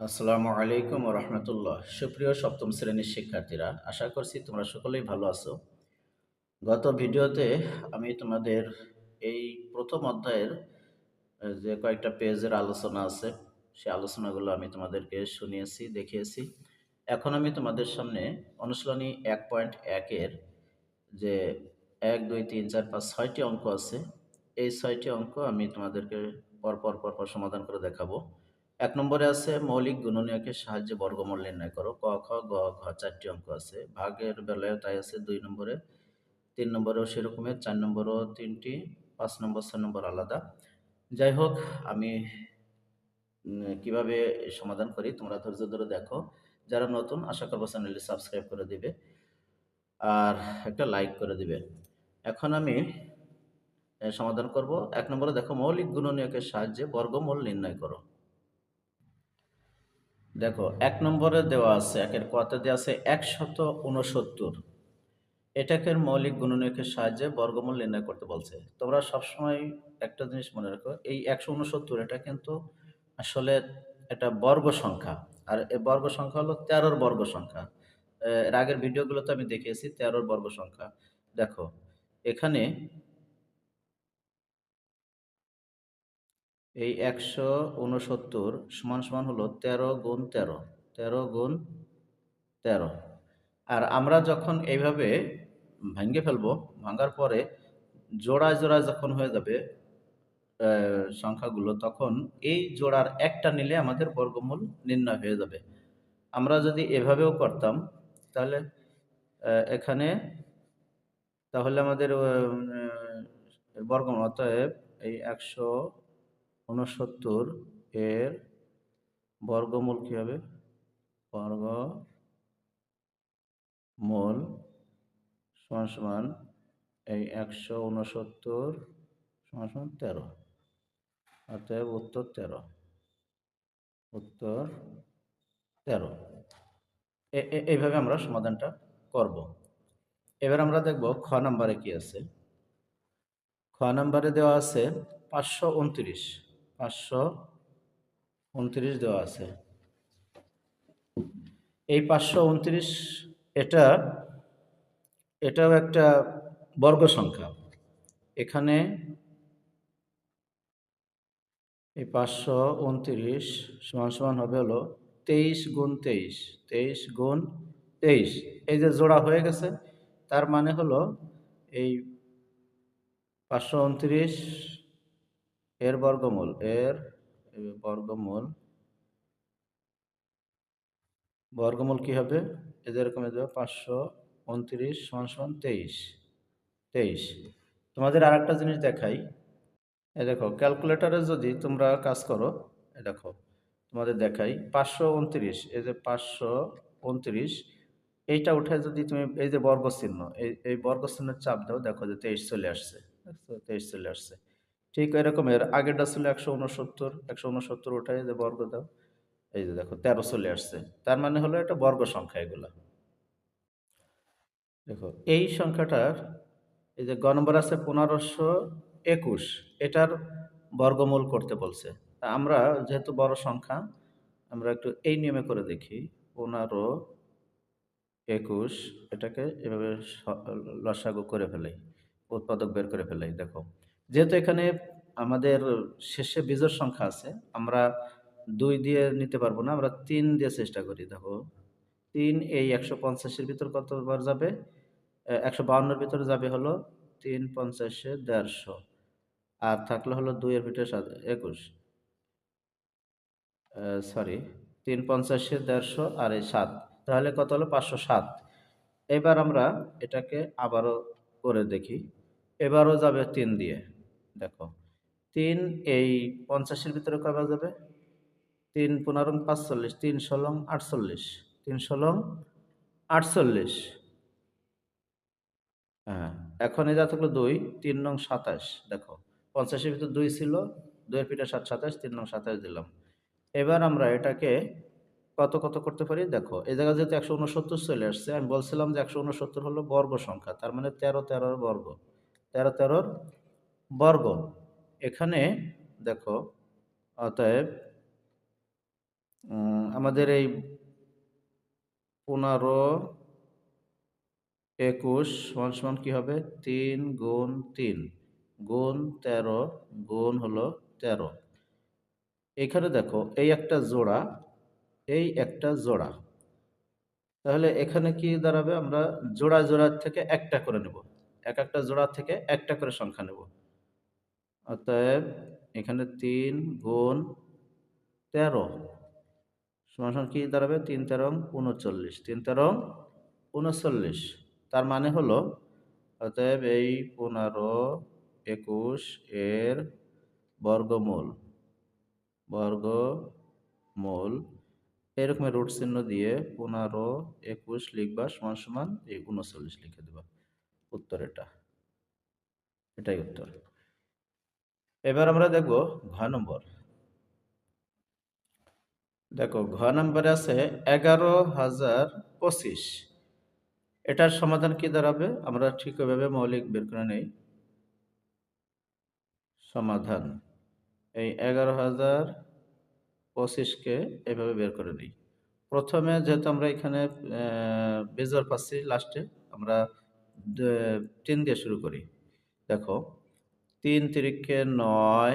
আসসালামু আলাইকুম ওয়া রাহমাতুল্লাহ। সুপ্রিয় সপ্তম শ্রেণীর শিক্ষার্থীরা, আশা করছি তোমরা সকলেই ভালো আছো। গত ভিডিওতে আমি তোমাদের এই প্রথম অধ্যায়ের যে কয়েকটা পেজের আলোচনা আছে, সেই আলোচনাগুলো আমি তোমাদেরকে শুনিয়েছি, দেখিয়েছি। এখন আমি তোমাদের সামনে অনুশীলনী ১.১ এর যে ১, ২, ৩, ৪, ৫, ৬টি অঙ্ক আছে, এই ৬টি অঙ্ক আমি তোমাদেরকে পরপর সমাধান করে দেখাবো। ১ নম্বরে আছে মৌলিক গুণনীয়কের সাহায্যে বর্গমূল নির্ণয় করো। ক, খ, গ, ঘ ৪ টি অঙ্ক আছে। ভাগের বেলায়ও তাই আছে ২ নম্বরে, ৩ নম্বরেও সেরকমের, ৪ নম্বরেও ৩ টি, ৫ নম্বর, ৬ নম্বর আলাদা। যাই হোক, আমি কিভাবে সমাধান করি তোমরা ধৈর্য ধরে দেখো। যারা নতুন, আশা করব চ্যানেলটি সাবস্ক্রাইব করে দিবে আর একটা লাইক করে দিবে। এখন আমি সমাধান করব। ১ নম্বরে দেখো, মৌলিক গুণনীয়কের সাহায্যে বর্গমূল নির্ণয় করো। দেখো ১ নম্বরে দেওয়া আছে, ১ এর ক তে দেওয়া আছে ১৬৯। এটাকে মৌলিক গুণনীয়কের সাহায্যে বর্গমূল নির্ণয় করতে বলছে। তোমরা সবসময় একটা জিনিস মনে রাখো, এই ১৬৯ এটা কিন্তু আসলে একটা বর্গ সংখ্যা। আর এই বর্গ সংখ্যা হলো ১৩ র বর্গ সংখ্যা। এর আগের ভিডিওগুলোতে আমি দেখিয়েছি ১৩ র বর্গ সংখ্যা। দেখো এখানে এই ১৬৯ সমান হলো ১৩ গুণ ১৩, ১৩ গুণ ১৩। আর আমরা যখন এইভাবে ভেঙে ফেলবো, ভাঙার পরে জোড়ায় যখন হয়ে যাবে সংখ্যাগুলো, তখন এই জোড়ার একটা নিলে আমাদের বর্গমূল নির্ণয় হয়ে যাবে। আমরা যদি এভাবেও করতাম তাহলে এখানে তাহলে আমাদের বর্গমূল, অতএব এই ১৬৯ এর বর্গমূল কি হবে? বর্গমূল সমান এই ১৬৯ সমান ১৩। অতএব উত্তর ১৩। উত্তর ১৩। এইভাবে আমরা সমাধানটা করব। এবার আমরা দেখব খ নাম্বারে কি আছে। খ নাম্বারে দেওয়া আছে ৫২৯। ৫২৯ দেওয়া আছে। এই ৫২৯ এটা এটাও একটা বর্গ সংখ্যা। এখানে এই ৫২৯ সমান হবে হলো ২৩ গুণ ২৩। ২৩ গুণ ২৩, এই যে জোড়া হয়ে গেছে, তার মানে হলো এই ৫২৯ এর বর্গমূল, বর্গমূল বর্গমূল কি হবে? এরকম হবে ৫২৯ সমান ২৩। ২৩। তোমাদের আর একটা জিনিস দেখাই। এই দেখো, ক্যালকুলেটরে যদি তোমরা কাজ করো, এই দেখো তোমাদের দেখাই ৫২৯, এই যে ৫২৯, এইটা উঠে যদি তুমি এই যে বর্গ চিহ্ন, এই বর্গ চিহ্নের চাপ দাও, দেখো যে ২৩ চলে আসছে। দেখছো ২৩ চলে আসছে। ঠিক এরকমের আগেরটা ছিল ১৬৯, ১৬৯ উঠায় যে বর্গ দাও, এই যে দেখো ১৩ চলে আসছে। তার মানে হলো এটা বর্গ সংখ্যা এগুলা। দেখো এই সংখ্যাটার এই যে গ নম্বর আছে ১৫২১, এটার বর্গমূল করতে বলছে। তা আমরা যেহেতু বড় সংখ্যা, আমরা একটু এই নিয়মে করে দেখি। ১৫২১ এটাকে এভাবে লসাগু করে ফেলাই, উৎপাদক বের করে ফেলাই। দেখো যেহেতু এখানে আমাদের শেষে বিজোড় সংখ্যা আছে, আমরা ২ দিয়ে নিতে পারবো না, আমরা ৩ দিয়ে চেষ্টা করি। দেখো ৩ এই ১৫০-এর ভিতর কতবার যাবে? ১৫২-র ভিতরে যাবে হলো ৩ ৫০-এ ১৫০, আর থাকলো হলো ২ এর ভিতরে ২১, সরি ৩ ৫০-এ ১৫০ আর এই ৭, তাহলে কত হলো? ৫০৭। এবার আমরা এটাকে আবারও করে দেখি। এবারও যাবে ৩ দিয়ে। দেখো ৩ এই ৫০-এর ভিতরে কয়বার যাবে? ৩ ১৫ ৪৫, ৩ ১৬ ৪৮, ৩ ১৬ ৪৮। হ্যাঁ, এখন এই যা থাকলো ২, ৩ নং ২৭। দেখো ৫০ এর ভিতর ২ ছিল, ২ এর পিঠে ৭, ২৭, ৩ নং ২৭ দিলাম। এবার আমরা এটাকে কত করতে পারি? দেখো এই জায়গায় যেহেতু ১৬৯ চলে আসছে, আমি বলছিলাম যে ১৬৯ হলো বর্গ সংখ্যা। তার মানে ১৩ ১৩ র বর্গ। ১৩ ১৩ র বর্গ। এখানে দেখো অতএব আমাদের এই 15 21 সমান সমান কি হবে? 3 গুণ 3 গুণ 13 গুণ হলো 13। এখানে দেখো এই একটা জোড়া, এই একটা জোড়া। তাহলে এখানে কি দাঁড়াবে? আমরা জোড়া জোড়া থেকে একটা করে নেব। এক একটা জোড়া থেকে একটা করে সংখ্যা নেব। অতএব এখানে 3 গুণ 13 সমান সমান কি দাঁড়াবে? 3 13 39, 3 13 39। তার মানে হলো অতএব এই 15 21 এর বর্গমূল বর্গমূল এরকম রুট চিহ্ন দিয়ে 15 21 লিখবা সমান সমান এই 39 লিখে দেবা। উত্তর এটাই উত্তর। এবার আমরা দেখব ঘ নম্বর। দেখো ঘ নম্বরে আছে 11,025। এটার সমাধান কি দাঁড়াবে? আমরা ঠিক ওইভাবে মৌলিক বের করে নেই। সমাধান এই 11,025কে এভাবে বের করে নিই। প্রথমে যেহেতু আমরা এখানে বেজোড় পাচ্ছি লাস্টে, আমরা 3 দিয়ে শুরু করি। দেখো 3 তিরিকে 9,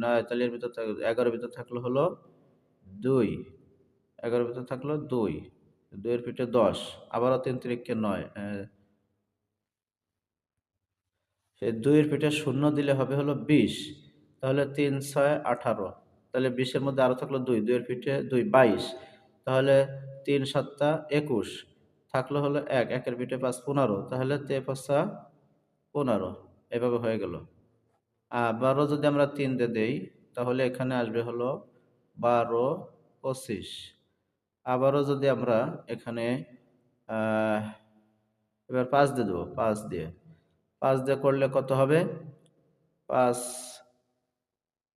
9 তাহলে এর ভিতর 11 ভিতর থাকলো হলো 2, 11 ভিতর থাকলো 2, 2 এর পিঠে 10, আবারও 3 তিরিকে 9, সেই 2 এর পিঠে 0 দিলে হবে হলো 20, তাহলে 3 6 18, তাহলে 20 এর মধ্যে আরো থাকলো 2, 2 এর পিঠে 2 22, তাহলে 3 7 21, থাকলো হলো 1, 1 এর পিঠে 5 15, তাহলে 3 5 15, এভাবে হয়ে গেল। আবারও যদি আমরা 3 দিয়ে দেই তাহলে এখানে আসবে হলো 12 25। আবারও যদি আমরা এখানে আহ, এবার 5 দিয়ে দেবো, 5 দিয়ে করলে কত হবে? 5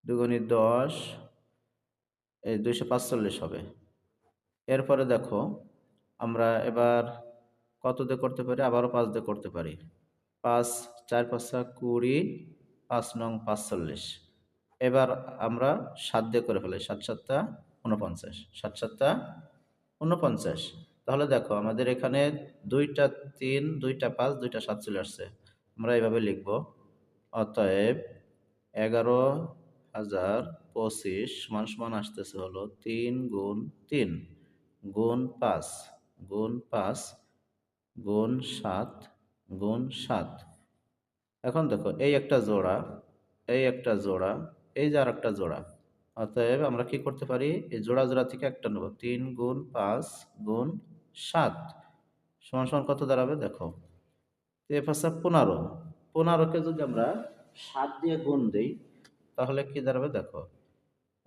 দুগুণী 10, এই 245 হবে। এরপরে দেখো আমরা এবার কত দিয়ে করতে পারি? আবারও 5 দিয়ে করতে পারি। 5 4 5 20, 5 নং 45। এবার আমরা 7 দিয়ে করে ফেলি। 7 7 49, 7 7 49। তাহলে দেখো আমাদের এখানে 2টা 3, 2টা 5, 2টা 7 চলে আসছে। আমরা এভাবে লিখব, অতএব 11,025 সমান সমান আসতেছে হলো 3 গুণ 3 গুণ 5 গুণ 5 গুণ 7 গুণ 7। এখন দেখো এই একটা জোড়া, এই একটা জোড়া, এই যে আর একটা জোড়া। অতএব আমরা কি করতে পারি? এই জোড়া জোড়া থেকে একটা নেব। 3 গুণ 5 গুণ 7 সমান সমান কত দাঁড়াবে? দেখো 15, 15কে যদি আমরা 7 দিয়ে গুণ দিই তাহলে কি দাঁড়াবে? দেখো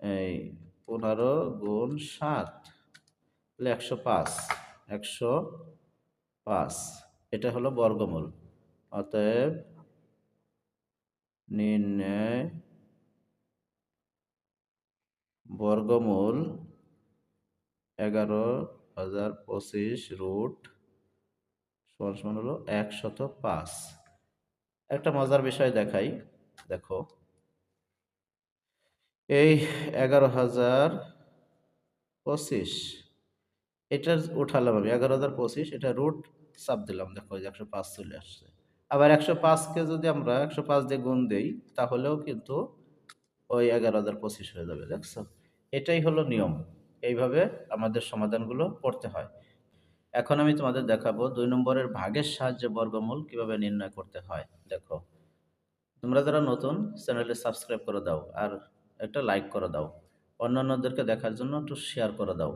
এই 15 গুণ 7 তাহলে 105, 105। এটা হলো বর্গমূল। অতএব নির্ণয় বর্গমূল 11,025 রুট সমান সমান হলো 105। একটা মজার বিষয় দেখাই, দেখো এই 11,025 এটা উঠালাম আমি 11,025, এটা রুট চাপ দিলাম, দেখো ওই যে 105 চলে আসছে। আবার 105কে যদি আমরা 105 দিয়ে গুণ দেই তাহলেও কিন্তু ওই 11,025 হয়ে যাবে, দেখছো? এটাই হলো নিয়ম। এইভাবে আমাদের সমাধানগুলো করতে হয়। এখন আমি তোমাদের দেখাবো 2 নম্বরের ভাগের সাহায্যে বর্গমূল কিভাবে নির্ণয় করতে হয়। দেখো তোমরা যারা নতুন, চ্যানেলে সাবস্ক্রাইব করে দাও আর একটা লাইক করে দাও, অন্যান্যদেরকে দেখার জন্য একটু শেয়ার করে দাও।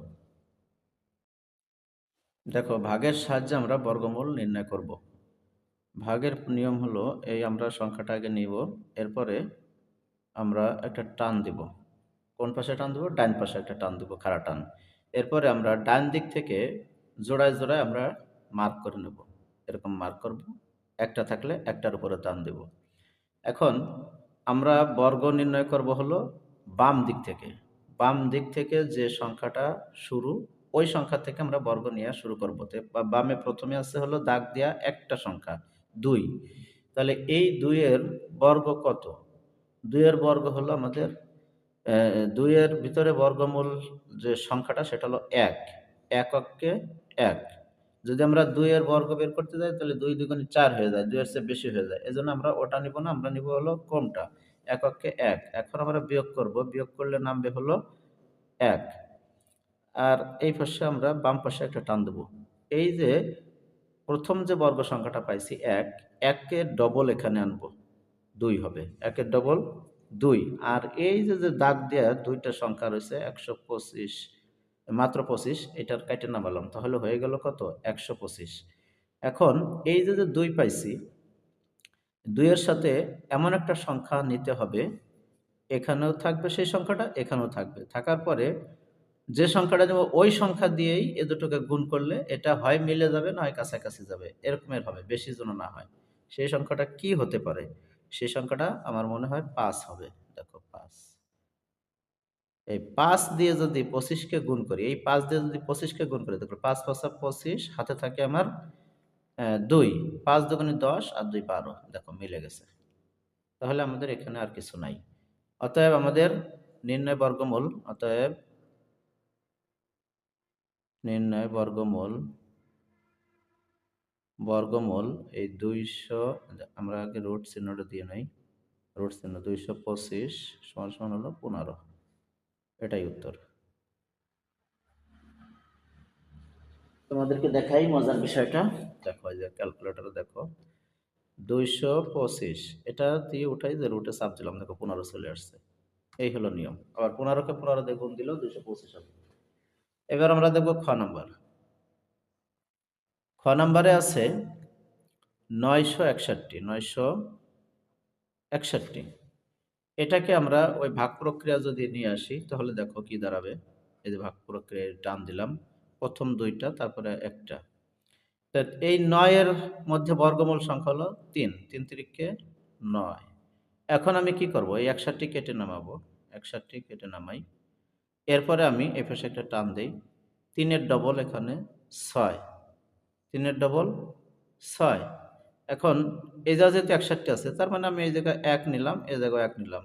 দেখো ভাগের সাহায্যে আমরা বর্গমূল নির্ণয় করব। ভাগের নিয়ম হলো এই, আমরা সংখ্যাটা আগে নিব, এরপরে আমরা একটা টান দিব। কোন পাশে টান দেবো? ডান পাশে একটা টান দেবো, খাড়া টান। এরপরে আমরা ডান দিক থেকে জোড়ায় জোড়ায় আমরা মার্ক করে নেব, এরকম মার্ক করব। একটা থাকলে একটার উপরে টান দেব। এখন আমরা বর্গ নির্ণয় করব হলো বাম দিক থেকে। বাম দিক থেকে যে সংখ্যাটা শুরু, ওই সংখ্যা থেকে আমরা বর্গ নেওয়া শুরু করবো। বামে প্রথমে আছে হলো দাগ দেওয়া একটা সংখ্যা 2। তাহলে এই 2 এর বর্গ কত? 2 এর বর্গ হলো আমাদের ২ এর ভিতরে বর্গমূল যে সংখ্যাটা সেটা হলো ১। এককে ১। যদি আমরা ২ এর বর্গ বের করতে যাই তাহলে ২ দুগুণে ৪ হয়ে যায়। ২ এর চেয়ে বেশি হয়ে যায়। এজন্য আমরা ওটা নিব না, আমরা নিব হলো কোনটা? এককে ১। এখন আমরা বিয়োগ করব। বিয়োগ করলে নামবে হলো ১। আর এই পাশে আমরা বাম পাশে একটা টান দেব। এই যে ১ম যে বর্গ সংখ্যাটা পাইছি ১, ১ কে ডবল এখানে আনবো। ২ হবে। ১ এর ডবল ২। আর এই যে দাগ দেয়া ২ টা সংখ্যা রয়েছে ১২৫, মাত্র ২৫ এটার কাইটে নামালাম। তাহলে হয়ে গেল কত? ১২৫। এখন এই যে ২ পাইছি, ২ এর সাথে এমন একটা সংখ্যা নিতে হবে, এখানেও থাকবে সেই সংখ্যাটা, এখানেও থাকবে। থাকার পরে যে সংখ্যাটা দেব ওই সংখ্যা দিয়েই এ দুটোকে গুণ করলে এটা হয় মিলে যাবে, না হয় কাছাকাছি যাবে। এরকমের হবে, বেশি যেন না হয়। সেই সংখ্যাটা কি হতে পারে? সেই সংখ্যাটা আমার মনে হয় ৫ হবে। দেখো ৫। এই ৫ দিয়ে যদি ২৫ কে গুণ করি, এই ৫ দিয়ে যদি ২৫ কে গুণ করি, দেখো ৫ ৫ ২৫, হাতে থাকে আমার ২। ৫ দুগুণে ১০ আর ২ ১২। দেখো মিলে গেছে। তাহলে আমাদের এখানে আর কিছু নাই। অতএব আমাদের নির্ণয় বর্গমূল, অতএব নির্ণয় বর্গমূল এই ২০০, আমরা আগে রুট চিহ্নটা দিয়ে নেই। রুট চিহ্ন ২২৫ সমান সমান হলো ১৫। এটাই উত্তর। তোমাদেরকে দেখাই মজার বিষয়টা। দেখো এই যে ক্যালকুলেটরে দেখো ২২৫ এটা দিয়ে উঠাই, যে রুটে চাপ দিলাম, দেখো ১৫ চলে আসছে। এই হলো নিয়ম। আবার ১৫ কে ১৫ দিয়ে গুণ দিলেও ২২৫ হবে। এবার আমরা দেখব খ নাম্বার। খ নাম্বারে আছে ৯৬১। ৯৬১। এটাকে আমরা ওই ভাগ প্রক্রিয়া যদি নিয়ে আসি তাহলে দেখো কি দাঁড়াবে। এই যে ভাগ প্রক্রিয়ায় টান দিলাম, প্রথম ২টা তারপরে ১টা। তা এই ৯ এর মধ্যে বর্গমূল সংখ্যা হলো ৩। ৩ তিরিকে ৯। এখন আমি কি করব? এই ৬১ কেটে নামাবো। ৬১ কেটে নামাই। এরপরে আমি এই পাশে একটা টান দেই। ৩ এর ডবল এখানে ৬। ৩ এর ডবল ৬। এখন এই জায়গায় যেহেতু ৬১ আছে, তার মানে আমি এই জায়গায় ১ নিলাম, এই জায়গায় ১ নিলাম।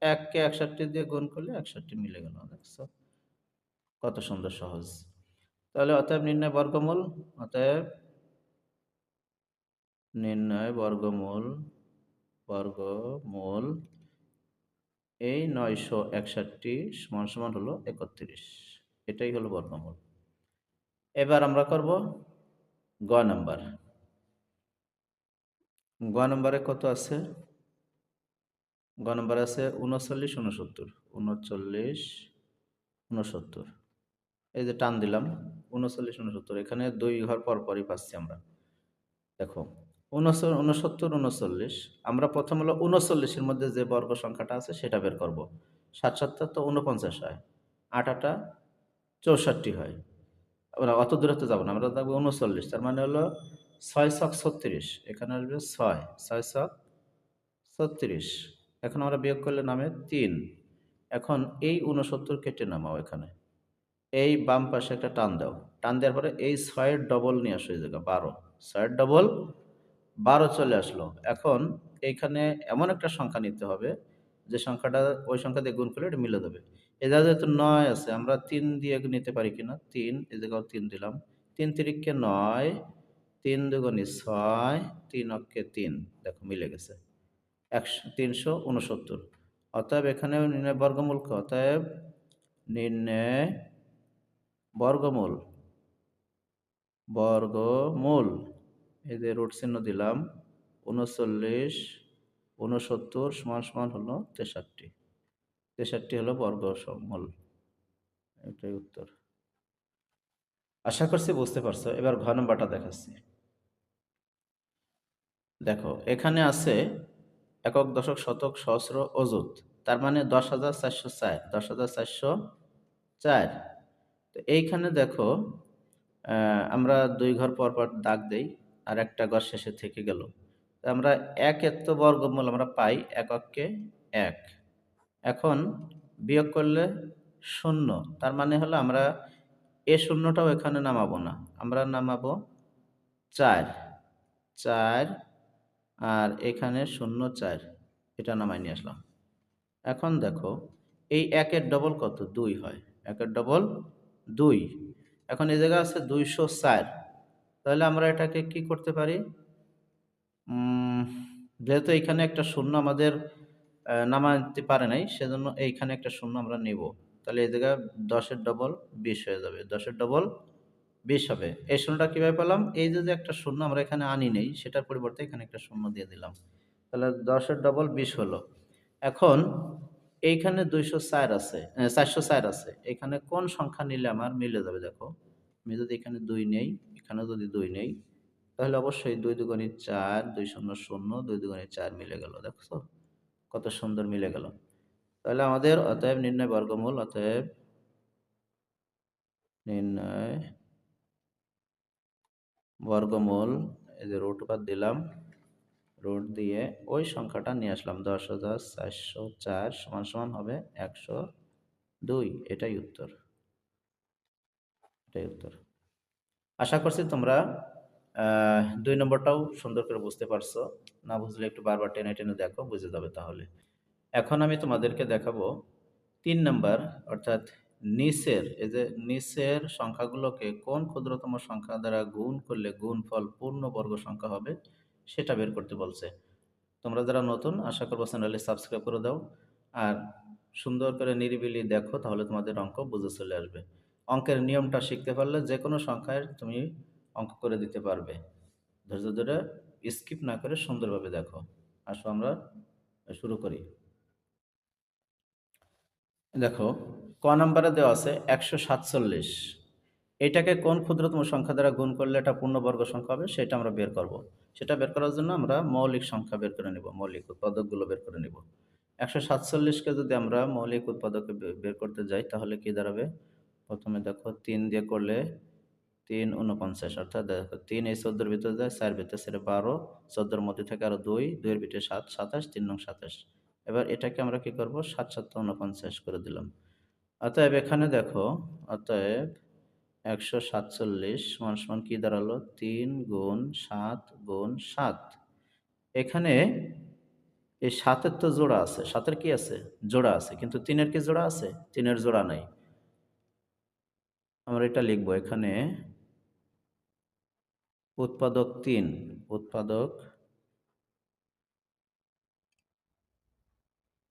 ১ কে ৬১ দিয়ে গুণ করলে ৬১ মিলে গেল। দেখছো? কত সুন্দর সহজ। তাহলে অতএব নির্ণয় বর্গমূল, অতএব নির্ণয় বর্গমূল এই ৯৬১ সমান সমান হলো ৩১। এটাই হলো বর্গমূল। এবার আমরা করব গ নাম্বার। গ নাম্বারে কত আছে? গ নাম্বারে আছে ৩৯ ৬৯। ৩৯ ৬৯। এই যে টান দিলাম ৩৯ ৬৯, এখানে ২ ঘর পর পরই পাচ্ছি আমরা। দেখো ৬৯ ৩৯, আমরা প্রথম হলো ৩৯ এর মধ্যে যে বর্গ সংখ্যাটা আছে সেটা বের করব। ৭ ৭ তো ৪৯ হয়, ৮ ৮ ৬৪ হয়। আমরা অত দূরত্বে যাব না, আমরা দেখবো ৩৯, তার মানে হলো ৬ ছক ৩৬, এখানে আসবে ৬, ৬ ছক ৩৬। এখন আমরা বিয়োগ করলে নামে ৩। এখন এই ৬৯ কেটে নামাও এখানে। এই বাম পাশে একটা টান দাও। টান দেওয়ার পরে এই ৬ এর ডবল নিয়ে আসো, এই জায়গায় ১২। ৬ এর ডবল ১২ চলে আসলো। এখন এইখানে এমন একটা সংখ্যা নিতে হবে যে সংখ্যাটা ওই সংখ্যা দিয়ে গুণ করলে এটা মিলে যাবে। এই জায়গায় যেহেতু ৯ আছে, আমরা ৩ দিয়ে নিতে পারি কিনা? ৩, এই জায়গাও ৩ দিলাম। ৩ তিরিকে ৯, ৩ দুগুণে ৬, ৩ অক্কে ৩। দেখো মিলে গেছে। ৩৬৯। অতএব এখানেও নির্ণয় বর্গমূল ক, অতএব নির্ণয় বর্গমূল বর্গমূল এই যে রুট চিহ্ন দিলাম ৩৯ ৬৯ সমান সমান হলো ৬৩। ৬৩ হলো বর্গমূল। এটাই উত্তর। আশা করছি বুঝতে পারছো। এবার ঘ নম্বরটা দেখাচ্ছি। দেখো এখানে আছে একক, দশক, শতক, সহস্র, অযুত। তার মানে ১০,৪০৪। ১০,৪০৪। তো এইখানে দেখো আমরা ২ ঘর পর পর দাগ দেই, আর একটা ঘর শেষে থেকে গেল। তো আমরা ১ এর তো বর্গমূল আমরা পাই এককে ১। এখন বিয়োগ করলে ০। তার মানে হলো আমরা এ শূন্যটাও এখানে নামাবো না, আমরা নামাবো ৪। ৪ আর এখানে ০ ৪, এটা নামাই নিয়ে আসলাম। এখন দেখো এই একের ডবল কত? 2 হয়। একের ডবল 2। এখন এই জায়গায় আছে 204। তাহলে আমরা এটাকে কি করতে পারি? উম যেহেতু এইখানে একটা শূন্য আমাদের নামাতে পারে নাই, সেজন্য এইখানে একটা শূন্য আমরা নিব। তাহলে এই জায়গায় ১০ এর ডবল ২০ হয়ে যাবে। ১০ এর ডবল ২০ হবে। এই শূন্যটা কিভাবে পেলাম? এই যে একটা শূন্য আমরা এখানে আনি নাই, সেটার পরিবর্তে এখানে একটা শূন্য দিয়ে দিলাম। তাহলে ১০ এর ডবল ২০ হলো। এখন এইখানে ২০৪ আছে, ৪০৪ আছে। এখানে কোন সংখ্যা নিলে আমার মিলে যাবে দেখো। আমি যদি এখানে ২ নেই, এখানেও যদি ২ নেই, তাহলে অবশ্যই ২ দুগুণে ৪, ২ শূন্য শূন্য, ২ দুগুণে ৪ মিলে গেল। দেখছো? কত সুন্দর মিলে গেল। তাহলে আমাদের অতএব নির্ণয় বর্গমূল, অতএব নির্ণয় বর্গমূল, এই যে রুট বাদ দিলাম, রুট দিয়ে ওই সংখ্যাটা নিয়ে আসলাম ১০,৪০৪ সমান সমান হবে ১০২। এটাই উত্তর, এটাই উত্তর। আশা করছি তোমরা ২ নম্বরটাও সুন্দর করে বুঝতে পারছো। না বুঝলে একটু বারবার টেনে টেনে দেখো, বুঝে যাবে তাহলে। এখন আমি তোমাদেরকে দেখাবো ৩ নাম্বার, অর্থাৎ নিচের, এই যে নিচের সংখ্যাগুলোকে কোন ক্ষুদ্রতম সংখ্যা দ্বারা গুণ করলে গুণফল পূর্ণবর্গ সংখ্যা হবে সেটা বের করতে বলছে। তোমরা যারা নতুন, আশা করবো চ্যানেলে সাবস্ক্রাইব করে দাও। আর সুন্দর করে নিরিবিলি দেখো, তাহলে তোমাদের অঙ্ক বুঝে চলে আসবে। অঙ্কের নিয়মটা শিখতে পারলে যে কোনো সংখ্যায় তুমি অঙ্ক করে দিতে পারবে। ধৈর্য ধরে স্কিপ না করে সুন্দরভাবে দেখো। আসো আমরা শুরু করি। দেখো, ক নাম্বারে দেওয়া আছে ১৪৭। এটাকে কোন ক্ষুদ্রতম সংখ্যা দ্বারা গুণ করলে এটা পূর্ণবর্গ সংখ্যা হবে সেটা আমরা বের করব। সেটা বের করার জন্য আমরা মৌলিক সংখ্যা বের করে নেব, মৌলিক উৎপাদকগুলো বের করে নেব। ১৪৭কে যদি আমরা মৌলিক উৎপাদকে বের করতে যাই, তাহলে কি দাঁড়াবে? প্রথমে দেখো ৩ দিয়ে করলে ৩ ৪৯, অর্থাৎ দেখো ৩ এই ১৪-র ভিতরে যায়, ৪ ভিতরে ছেড়ে ১২, ১৪-র মধ্যে থেকে আরো ২, ২ এর ভিতরে ৭, ২৭, ৩ নং ২৭। এবার এটাকে আমরা কি করব? ৭ করে দিলাম। অতএব এখানে দেখো, অতএব ১৪৭ সমান সমান কি দাঁড়ালো? ৩ গুণ ৭ গুণ ৭। এখানে এই ৭ এর তো জোড়া আছে। ৭ এর কি আছে? জোড়া আছে। কিন্তু ৩ এর কি জোড়া আছে? ৩ এর জোড়া নাই। আমরা এটা লিখব এখানে উৎপাদক ৩, উৎপাদক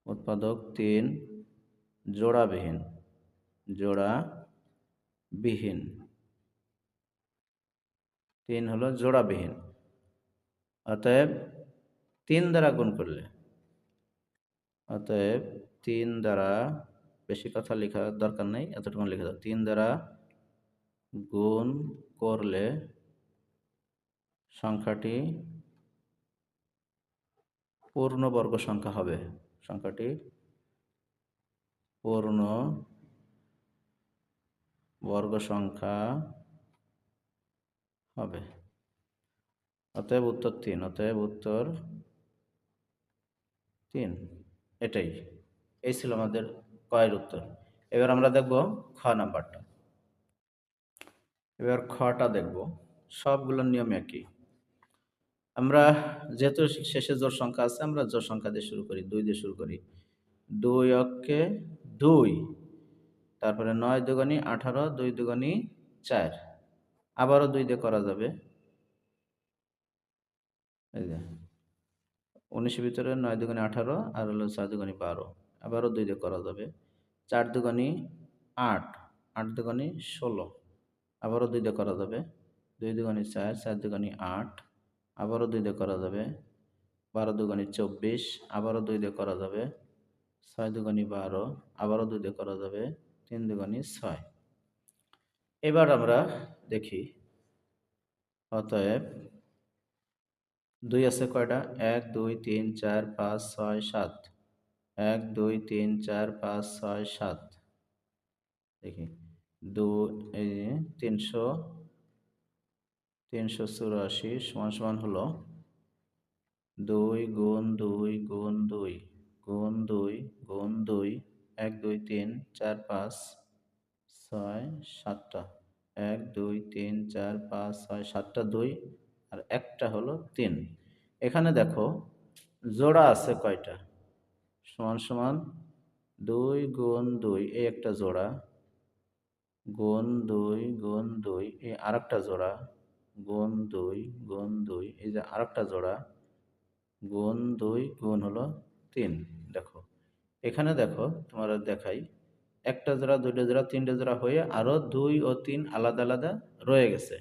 উৎপাদক ৩ জোড়াবিহীন, জোড়াবিহীন। ৩ হলো জোড়াবিহীন। অতএব ৩ দ্বারা গুণ করলে, অতএব ৩ দ্বারা, বেশি কথা লেখার দরকার নেই, এতটুকু লিখে দাও। ৩ দ্বারা গুণ করলে সংখ্যাটি পূর্ণবর্গ সংখ্যা হবে। সংখ্যাটি পূর্ণবর্গ সংখ্যা হবে। অতএব উত্তর ৩, অতএব উত্তর ৩। এটাই, এই ছিল আমাদের কয়ের উত্তর। এবার আমরা দেখব খ নাম্বারটা। এবার খটা দেখব। সবগুলোর নিয়ম একই। আমরা যেহেতু শেষে জোড় সংখ্যা আছে, আমরা জোড় সংখ্যা দিয়ে শুরু করি, ২ দিয়ে শুরু করি। ২ অক্ষে ২, তারপরে ৯ দুগুণী ১৮, ২ দুগুণী ৪। আবারও ২ দিয়ে করা যাবে। এই যে ১৯ এর ভিতরে ৯ দুগুণী ১৮ আর হলো ৪ দুগুণী ১২। আবারও ২ দিয়ে করা যাবে। ৪ দুগুণী ৮, ৮ দুগুণী ১৬। আবারও ২ দিয়ে করা যাবে। ২ দুগুণী ৪, ৪ দুগুণী ৮। আবারও ২ দিয়ে করা যাবে। ১২ দুগুণী ২৪, আবারও ২ দিয়ে করা যাবে। ৬ দুগুণী ১২, আবারও ২ দিয়ে করা যাবে। ৩ দুগুণী ৬। এবার আমরা দেখি, অতএব ২ আছে কয়টা? ১, ২, ৩, ৪, ৫, ৬, ৭। ১, ২, ৩, ৪, ৫, ৬, ৭। দেখি, এই ৩৮৪ সমান সমান হলো ২ গুণ ২ গুণ ২ গুণ ২ গুণ ২, ১, ২, ৩, ৪, ৫, ৬, ৭টা। ১, ২, ৩, ৪, ৫, ৬, ৭টা ২, আর একটা হলো ৩। এখানে দেখো জোড়া আছে কয়টা? সমান সমান 2 গুণ 2 এই একটা জোড়া, গুণ 2 গুণ 2 এই আরেকটা জোড়া, গুণ 2 গুণ 2 এই যে আরেকটা জোড়া, গুণ 2 গুণ হলো 3। দেখো এখানে দেখো তোমার দেখাই, একটা জোড়া, দুইটা জোড়া, তিনটে জোড়া হয়ে আরো 2 ও 3 আলাদা আলাদা রয়ে গেছে।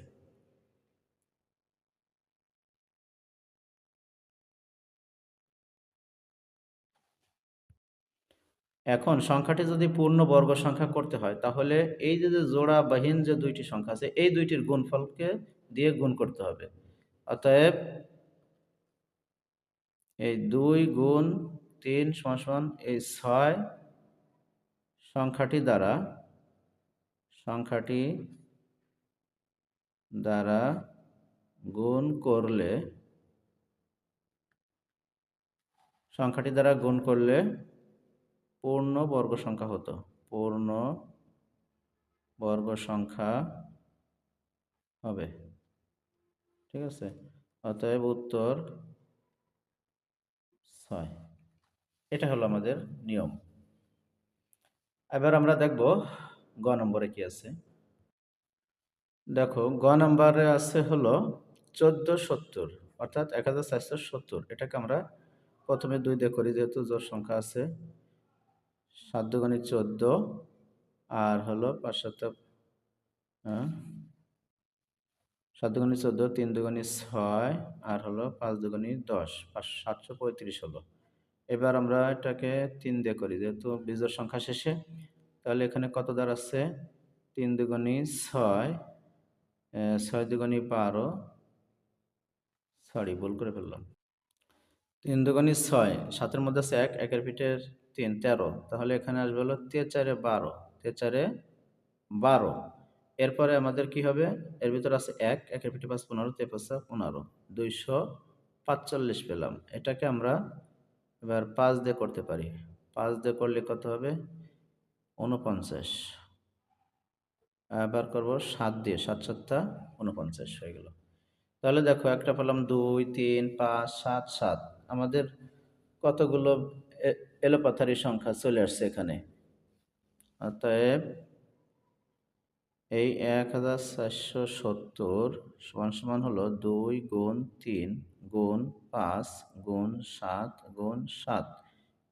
এখন সংখ্যাটি যদি পূর্ণ বর্গ সংখ্যা করতে হয় তাহলে এই যে জোড়া বাহীন যে দুইটি সংখ্যা আছে এই দুইটির গুণফলকে দিয়ে গুণ করতে হবে। অতএব এই 2 গুণ 3 সমান সমান এই 6 সংখ্যাটি দ্বারা সংখ্যাটি দ্বারা গুণ করলে সংখ্যাটি দ্বারা গুণ করলে পূর্ণ বর্গ সংখ্যা হতো, পূর্ণ বর্গ সংখ্যা হবে। ঠিক আছে, অতএব উত্তর 6। এটা হলো আমাদের নিয়ম। এবার আমরা দেখব গ নম্বরে কি আছে। দেখো গ নম্বরে আছে হলো 1470 অর্থাৎ 1470। এটাকে আমরা প্রথমে 2 দিয়ে করি যেহেতু জোড় সংখ্যা আছে। 7 দুগুণে 14 আর হলো 5 7 7 দুগুণে 14, 3 দুগুণে 6 আর হলো 5 দুগুণে 10, 735 হলো। এবার আমরা এটাকে 3 দিয়ে করি যেহেতু বিজোড় সংখ্যা শেষে। তাহলে এখানে কত দাঁড়াচ্ছে? 3 দুগুণে 6, 6 দুগুণে 12, সরি ভুল করে ফেললাম। 3 দুগুণে 6, 7-এর মধ্যে আছে 1, 1-এর পিঠে 3, 13। তাহলে এখানে আসবে হলো 3 4-এ 12, 3 4-এ 12। এরপরে আমাদের কি হবে? এর ভিতরে আছে 1, 1-এর পিঠে 5 15, 3 5 15, 245 পেলাম। এটাকে আমরা এবার 5 দিয়ে করতে পারি। 5 দিয়ে করলে কত হবে? 49। এবার করব 7 দিয়ে, 7 7 49 হয়ে গেল। তাহলে দেখো একটা পেলাম 2 3 5 7 7। আমাদের কতগুলো এলোপাথারি সংখ্যা চলে আসছে এখানে। অতএব এই 1470 সমান সমান হলো 2 গুণ 3 গুণ 5 গুণ 7 গুণ 7।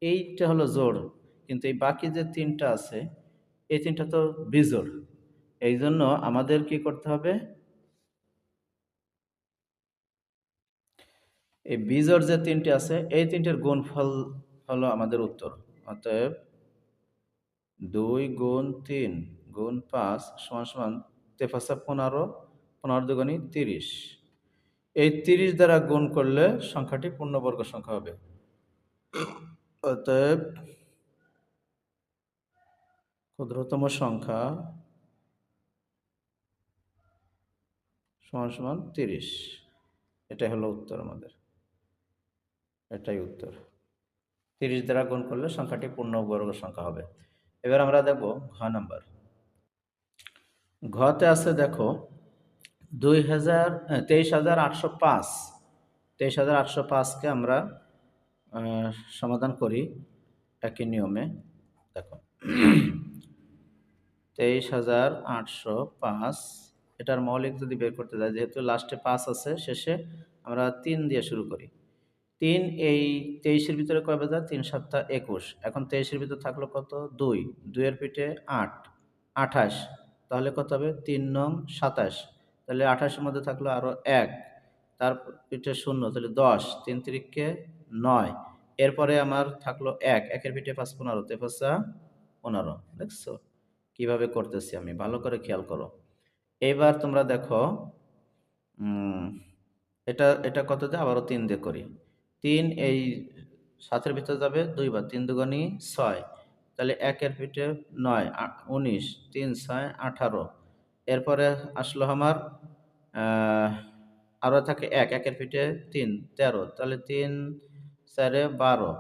এইটা হলো জোড়, কিন্তু এই বাকি যে 3টা আছে এই 3টা তো বিজোড়। এই জন্য আমাদের কি করতে হবে? এই বিজোড় যে 3টে আছে এই 3টের গুণফল হলো আমাদের উত্তর। অতএব 2 গুণ 3 গুণ 5 সমান সমান 3 5 15, 15 দুগুণে 30। এই 30 দ্বারা গুণ করলে সংখ্যাটি পূর্ণবর্গ সংখ্যা হবে। অতএব ক্ষুদ্রতম সংখ্যা সমান সমান 30। এটাই হলো উত্তর আমাদের, এটাই উত্তর। 30 দ্বারা গুণ করলে সংখ্যাটি পূর্ণবর্গ সংখ্যা হবে। এবার আমরা দেখব ঘ নাম্বার। ঘতে আছে দেখো 23,805। 23,805কে আমরা সমাধান করি একই নিয়মে। দেখো 23,805 এটার মৌলিক যদি বের করতে যাই, যেহেতু লাস্টে 5 আছে শেষে আমরা 3 দিয়ে শুরু করি। 3 এই 23-এর ভিতরে কয় বাজার? 3 7 21। এখন 23-এর ভিতরে থাকলো কত? 2, 2-এর পিঠে 8, 28। তাহলে কত হবে? 3 নং 27। তাহলে 28-এর মধ্যে থাকলো আরো 1, তার পিঠে 0, তাহলে 10, 3 তিরিকে 9। এরপরে আমার থাকলো 1, 1-এর পিঠে 5 15, 3 5 15। দেখছো কিভাবে করতেছি আমি? ভালো করে খেয়াল করো। এবার তোমরা দেখো উম এটা এটা কত দিয়ে? আবারও 3 দিয়ে করি। 3 এই 7-এর ভিতরে যাবে 2 বার, 3 দুগুণে 6। তাহলে 1-এর পিঠে 9, 19, 3 6 18। এরপরে আসলো আমার আরও থাকে 1, 1-এর পিঠে 3 13। তাহলে 3 4 12।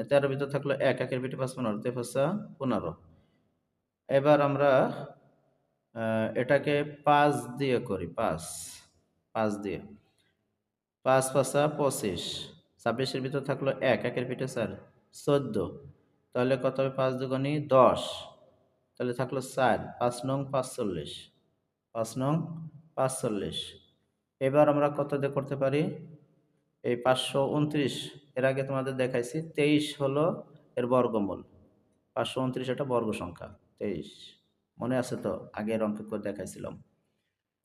13-এর ভিতরে থাকলো 1, 1-এর পিঠে 5 15, 3 5 15। এবার আমরা এটাকে 5 দিয়ে করি। 5 দিয়ে, 5 5 25। 26-এর ভিতর থাকলো 1, 1-এর পিঠে 4 14। তাহলে কত হবে? ৫ দুগুণে ১০, তাহলে থাকলো ৪, ৫ নং ৪৫, ৫ নং ৪৫। এবার আমরা কত দিয়ে করতে পারি? এই ৫২৯, এর আগে তোমাদের দেখাইছি ২৩ হলো এর বর্গমূল। ৫২৯ একটা বর্গ সংখ্যা, ২৩ মনে আছে তো? আগের অঙ্কে করে দেখাইছিলাম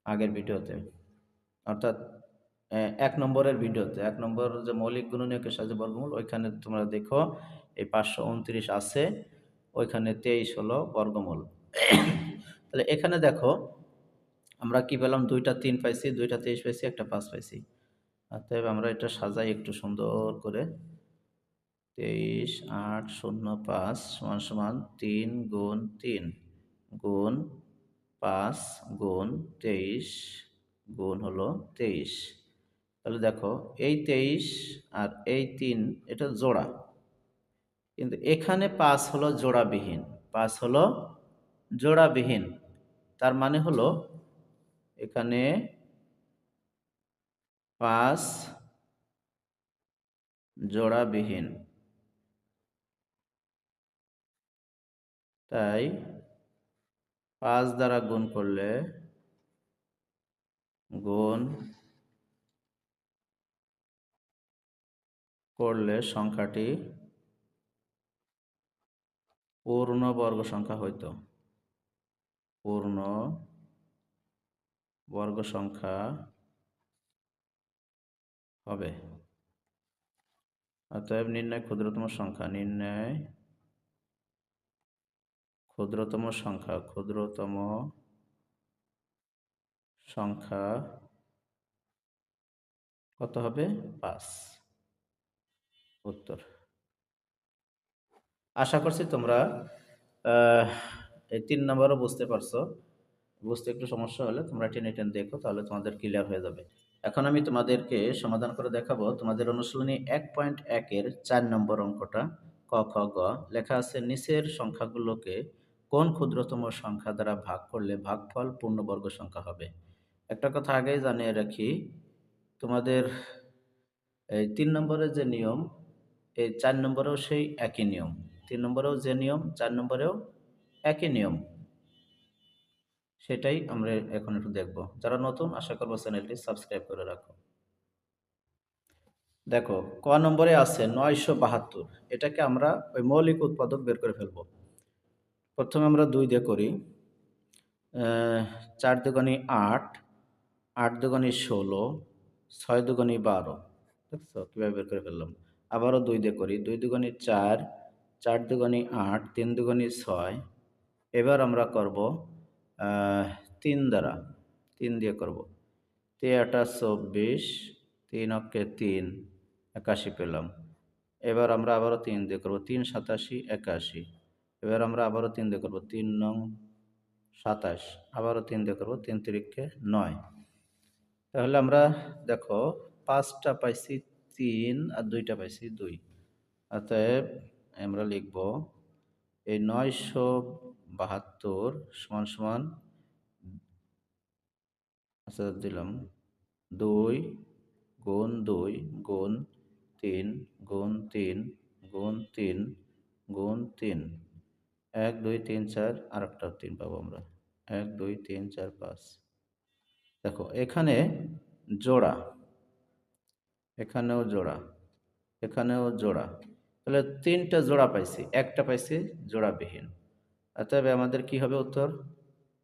আগের ভিডিওতে, অর্থাৎ ১ নম্বরের ভিডিওতে, ১ নম্বর যে মৌলিক গুণনীয়কের সাহায্যে বর্গমূল, ওইখানে তোমরা দেখো এই ৫২৯ আছে, ওইখানে ২৩ হলো বর্গমূল। তাহলে এখানে দেখো আমরা কি পেলাম? ২টা ৩ পাইছি, ২টা ২৩ পাইছি, একটা ৫ পাইছি। অতএব আমরা এটা সাজাই একটু সুন্দর করে। ২৩, ৮, ০, ৫ সমান সমান ৩ গুণ ৩ গুণ ৫ গুণ ২৩ গুণ হলো ২৩। তাহলে দেখো এই ২৩ আর এই ৩ এটা জোড়া, কিন্তু এখানে ৫ হলো জোড়াবিহীন, ৫ হলো জোড়াবিহীন। তার মানে হলো এখানে ৫ জোড়াবিহীন, তাই ৫ দ্বারা গুণ করলে সংখ্যাটি পূর্ণ বর্গ সংখ্যা হইতো, পূর্ণ বর্গ সংখ্যা হবে। অতএব নির্ণয় ক্ষুদ্রতম সংখ্যা, নির্ণয় ক্ষুদ্রতম সংখ্যা, ক্ষুদ্রতম সংখ্যা কত হবে? ৫। উত্তর। আশা করছি তোমরা আহ, এই ৩ নম্বরও বুঝতে পারছো। বুঝতে একটু সমস্যা হলে তোমরা টেনে টেনে দেখো, তাহলে তোমাদের ক্লিয়ার হয়ে যাবে। এখন আমি তোমাদেরকে সমাধান করে দেখাবো তোমাদের অনুশীলনী ১.১-এর ৪ নম্বর অঙ্কটা। ক, খ, গ লেখা আছে, নিচের সংখ্যাগুলোকে কোন ক্ষুদ্রতম সংখ্যা দ্বারা ভাগ করলে ভাগফল পূর্ণবর্গ সংখ্যা হবে? একটা কথা আগেই জানিয়ে রাখি, তোমাদের এই ৩ নম্বরের যে নিয়ম, এই ৪ নম্বরেও সেই একই নিয়ম। ৩ নম্বরেও যে নিয়ম, ৪ নম্বরেও একই নিয়ম। সেটাই আমরা এখন একটু দেখব। যারা নতুন, আশা করব চ্যানেলটি সাবস্ক্রাইব করে রাখো। দেখো ক নম্বরে আছে ৯৭২, এটাকে আমরা ওই মৌলিক উৎপাদক বের করে ফেলব। প্রথমে আমরা ২ দিয়ে করি। ৪ দুগুণে ৮, ৮ দুগুণে ১৬, ৬ দুগুণে ১২। দেখছো কীভাবে বের করে ফেললাম? আবারও ২ দিয়ে করি। ২ দুগুণে ৪, ৪ দুগুণে ৮, ৩ দুগুণে ৬। এবার আমরা করব ৩ দ্বারা, ৩ দিয়ে করব। ৩ আটা ২৪, ৩ অক্ষে ৩, ৮১ পেলাম। এবার আমরা আবারও ৩ দিয়ে করব। ৩ ৮৭, ৮১। এবার আমরা আবারও ৩ দিয়ে করব। ৩ নং ২৭, আবারও ৩ দিয়ে করব। ৩ তিরিকে ৯। তাহলে আমরা দেখো ৫টা পাইছি ৩ আর ২টা পাইছি ২। অতএব আমরা লিখব এই ৯৭২ সমান সমান, আচ্ছা দিলাম ২ গুণ ২ গুণ ৩ গুণ ৩ গুণ ৩ গুণ ৩, ১ ২ ৩ ৪, আর একটা ৩ পাবো আমরা। ১ ২ ৩ ৪ ৫। দেখো এখানে জোড়া, এখানেও জোড়া, এখানেও জোড়া, তাহলে ৩টা জোড়া পাইছি, একটা পাইছি জোড়াবিহীন। অতএব আমাদের কি হবে উত্তর?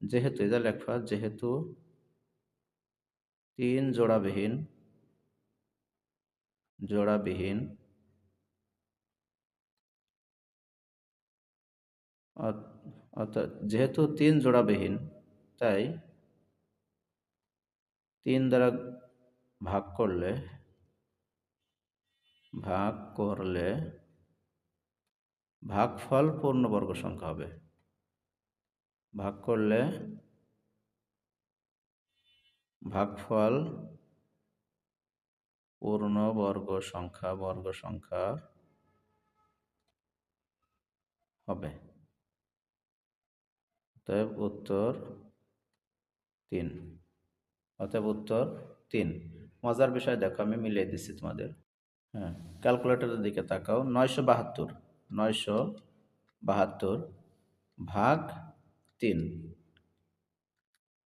যেহেতু এটা লেখা, যেহেতু ৩ জোড়াবিহীন, জোড়াবিহীন অর্থাৎ যেহেতু ৩ জোড়াবিহীন, তাই ৩ দ্বারা ভাগ করলে, ভাগ করলে ভাগফল পূর্ণবর্গ সংখ্যা হবে। ভাগ করলে ভাগফল পূর্ণবর্গ সংখ্যা, বর্গ সংখ্যা হবে। অতএব উত্তর ৩। অতএব উত্তর ৩। মজার বিষয় দেখো, আমি মিলিয়ে দিচ্ছি তোমাদের। হ্যাঁ, ক্যালকুলেটরের দিকে তাকাও। ৯৭২, ৯৭২ 72 ভাগ 3।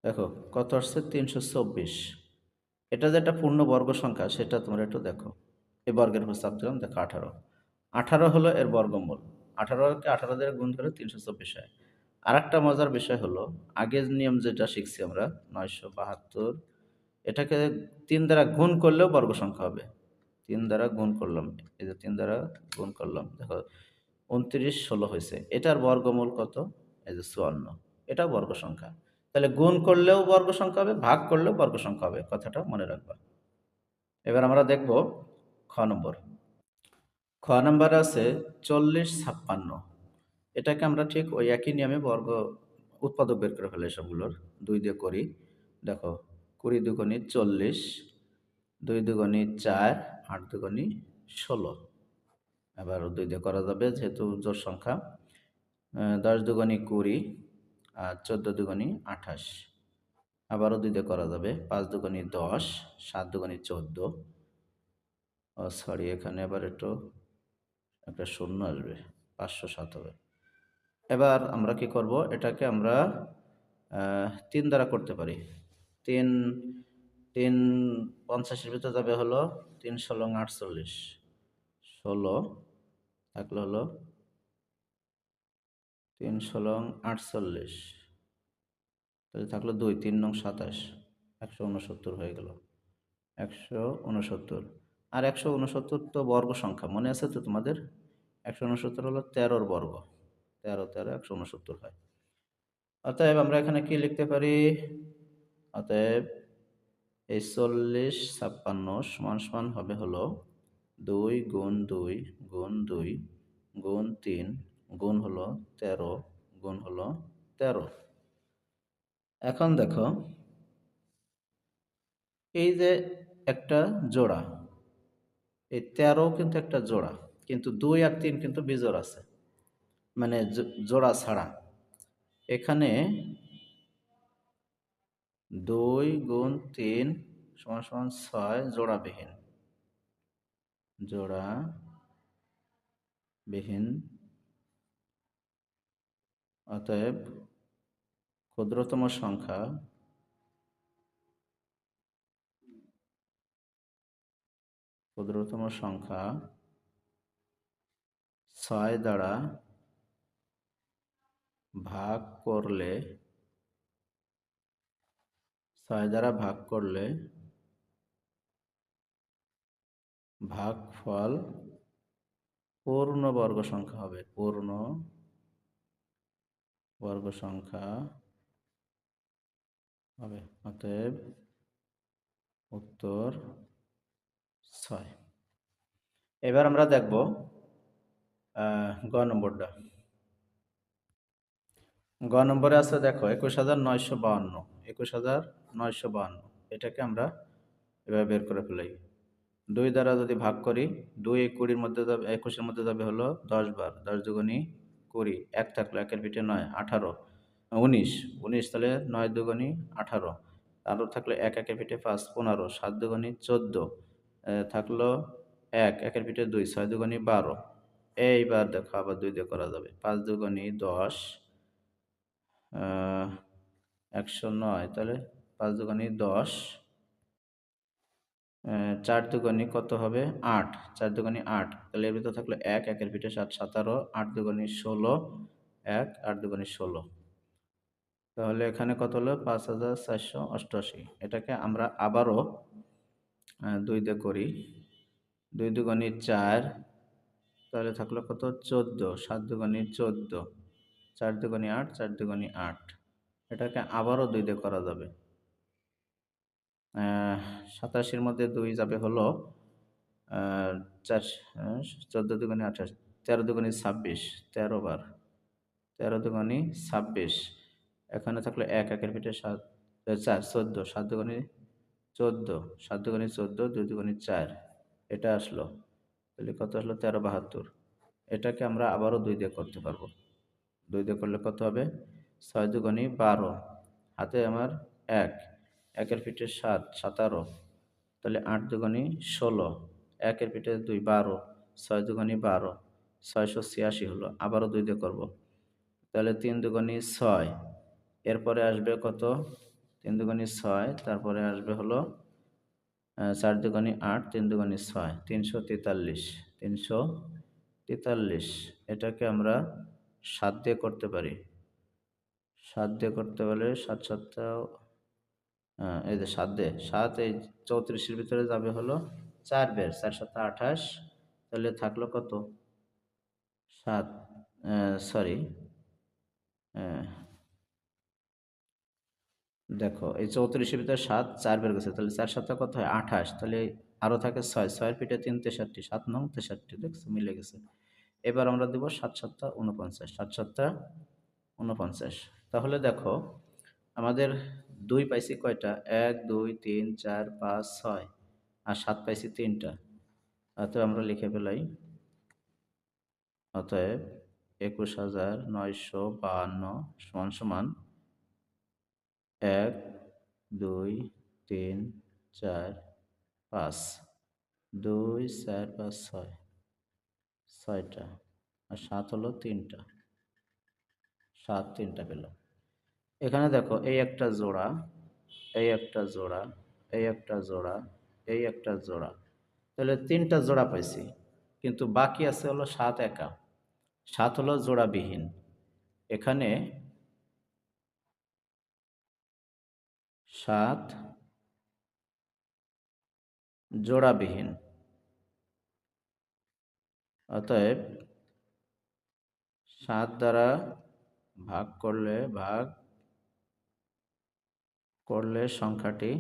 দেখো কত আসছে 324। এটা যে একটা পূর্ণবর্গ সংখ্যা সেটা তোমরা একটু দেখো। এই বর্গের উপর চাপ দিলাম, দেখো 18। 18 হলো এর বর্গমূল। 18কে 18 দিয়ে গুণ করে 324 হয়। আরেকটা মজার বিষয় হলো, আগের নিয়ম যেটা শিখছি আমরা 972, এটাকে 3 দ্বারা গুণ করলেও বর্গ সংখ্যা হবে। 3 দ্বারা গুণ করলাম, এই যে 3 দ্বারা গুণ করলাম, দেখো 29 16 হয়েছে। এটার বর্গমূল কত? এই যে 54। এটাও বর্গ সংখ্যা। তাহলে গুণ করলেও বর্গ সংখ্যা হবে, ভাগ করলেও বর্গ সংখ্যা হবে, কথাটা মনে রাখবা। এবার আমরা দেখব খ নম্বর। খ নম্বরে আছে 40 56। এটাকে আমরা ঠিক ওই একই নিয়মে বর্গ উৎপাদক বের করে ফেলি সবগুলোর। 2 দিয়ে করি। দেখো 20 দুগুণে 40, 2 দুগুণে 4, 8 দুগুণে 16। এবার 2 দিয়ে করা যাবে যেহেতু জোড় সংখ্যা। 10 দুগুণে 20 আর 14 দুগুণে 28। আবারও 2 দিয়ে করা যাবে। 5 দুগুণে 10, 7 দুগুণে 14। ও সরি, এখানে আবার একটু একটা শূন্য আসবে, 507 হবে। এবার আমরা কি করব, এটাকে আমরা 3 দ্বারা করতে পারি। 3 3 50-এর ভিতরে যাবে হলো 3 ষোলং 48, 16 থাকলে হলো 3 ষোলং 48, তাহলে থাকলো 2 3 নং 27, 169 হয়ে গেল। 169 আর 169 তো বর্গ সংখ্যা, মনে আছে তো তোমাদের? 169 হলো 13-র বর্গ। 13 13 169 হয়। অতএব আমরা এখানে কি লিখতে পারি? অতএব এই 40 56 সমান সমান হবে হলো 2 গুণ 2 গুণ 2 গুণ 3 গুণ হলো 13 গুণ হলো 13। এখন দেখো এই যে একটা জোড়া, এই 13 কিন্তু একটা জোড়া, কিন্তু 2 আর 3 কিন্তু বিজোড় আছে, মানে জোড়া ছাড়া। এখানে 2 গুণ 3 সমান সমান 6 জোড়াবিহীন। জোড়াবিহীন। অতএব ক্ষুদ্রতম সংখ্যা ক্ষুদ্রতম সংখ্যা 6 দ্বারা ভাগ করলে 6 দ্বারা ভাগ করলে ভাগফল পূর্ণ বর্গ সংখ্যা হবে। পূর্ণ বর্গ সংখ্যা হবে। অতএব উত্তর 6। এবার আমরা দেখব গ নম্বরটা। গ নম্বরে আছে দেখো 21,952। 21,952 এটাকে আমরা এভাবে বের করে ফেলাই। 2 দ্বারা যদি ভাগ করি, 2 এই 20-র মধ্যে যাবে, 21-এর মধ্যে যাবে হলো 10 বার। 10 দুগুণে 20, 1 থাকলো 1-এর পিঠে 9, 18 19 19, তাহলে 9 দুগুণে 18, আরও থাকলো 1 1-এর পিঠে 5 15, 7 দুগুণে 14, থাকলো 1 1-এর পিঠে 2, 6 দুগুণে 12। এইবার দেখো আবার 2 দিয়ে করা যাবে। 5 দুগুণে 10, 109, তাহলে 5 দুগুণে 10, 4 দুগুণে কত হবে? 8, 4 দুগুণে 8, তাহলে এর ভিতরে থাকলো 1 1-এর পিঠে 7 17, 8 দুগুণে 16, 1 8 দুগুণে 16, তাহলে এখানে কত হলো? 5488। এটাকে আমরা আবারও 2 দিয়ে করি। 2 দুগুণে 4, তাহলে থাকলো কত? 14, 7 দুগুণে 14, 4 দুগুণে 8, 4 দুগুণে 8। এটাকে আবারও 2 দিয়ে করা যাবে। 87-র মধ্যে 2 যাবে হলো 4, 14 দুগুণে 28, 13 দুগুণে 26, 13 বার। 13 দুগুণে 26, এখানে থাকলো 1 1-এর পিঠে 7 4 14, 7 দুগুণে 14, 7 দুগুণে 14, 2 দুগুণে 4, এটা আসলো। তাহলে কত আসলো? 1372। এটাকে আমরা আবারও 2 দিয়ে করতে পারবো। 2 দিয়ে করলে কত হবে? 6 দুগুণে 12, হাতে আমার 1 1-এর পিঠে 7 17, তাহলে 8 দুগুণে 16, 1-এর পিঠে 2 12, 6 দুগুণে 12, 686 হলো, আবারও 2 দিয়ে করব। তাহলে 3 দুগুণে 6, এরপরে আসবে কত? 3 দুগুণে 6, তারপরে আসবে হলো 4 দুগুণে 8, 3 দুগুণে 6, 343, 343। এটাকে আমরা 7 দিয়ে করতে পারি। 7 দিয়ে করতে পারলে 7 7 এই যে 7 দিয়ে 7, এই 34 এর ভিতরে যাবে হলো 4 বের, 4 7 28, তাহলে থাকলো কত? 7, সরি, দেখো এই 34 এর ভিতরে 7 4 বের গেছে, তাহলে 4 7 কত হয়? 28, তাহলে আরো থাকে 6, 6 এর পিঠে 3 63, 7 নং 63, দেখছো মিলে গেছে। এবার আমরা দেব 7 7 49, 7 7 49। তাহলে দেখো আমাদের 2 পাইছি কয়টা? 1 2 3 4 5 6, আর 7 পাইছি 3টা। অতএব আমরা লিখে ফেলাই, অতএব 21952 সমান সমান 1 2 3 4 5, 2 4 5 6, 6টা, আর 7 হলো 3টা, 7 3টা পেলাম। এখানে দেখো এই একটা জোড়া, এই একটা জোড়া, এই একটা জোড়া, এই একটা জোড়া, তাহলে 3টা জোড়া পাইছি, কিন্তু বাকি আছে হলো 7 একা। 7 হলো জোড়াবিহীন। এখানে 7 জোড়াবিহীন, অতএব 7 দ্বারা ভাগ করলে সংখ্যাটি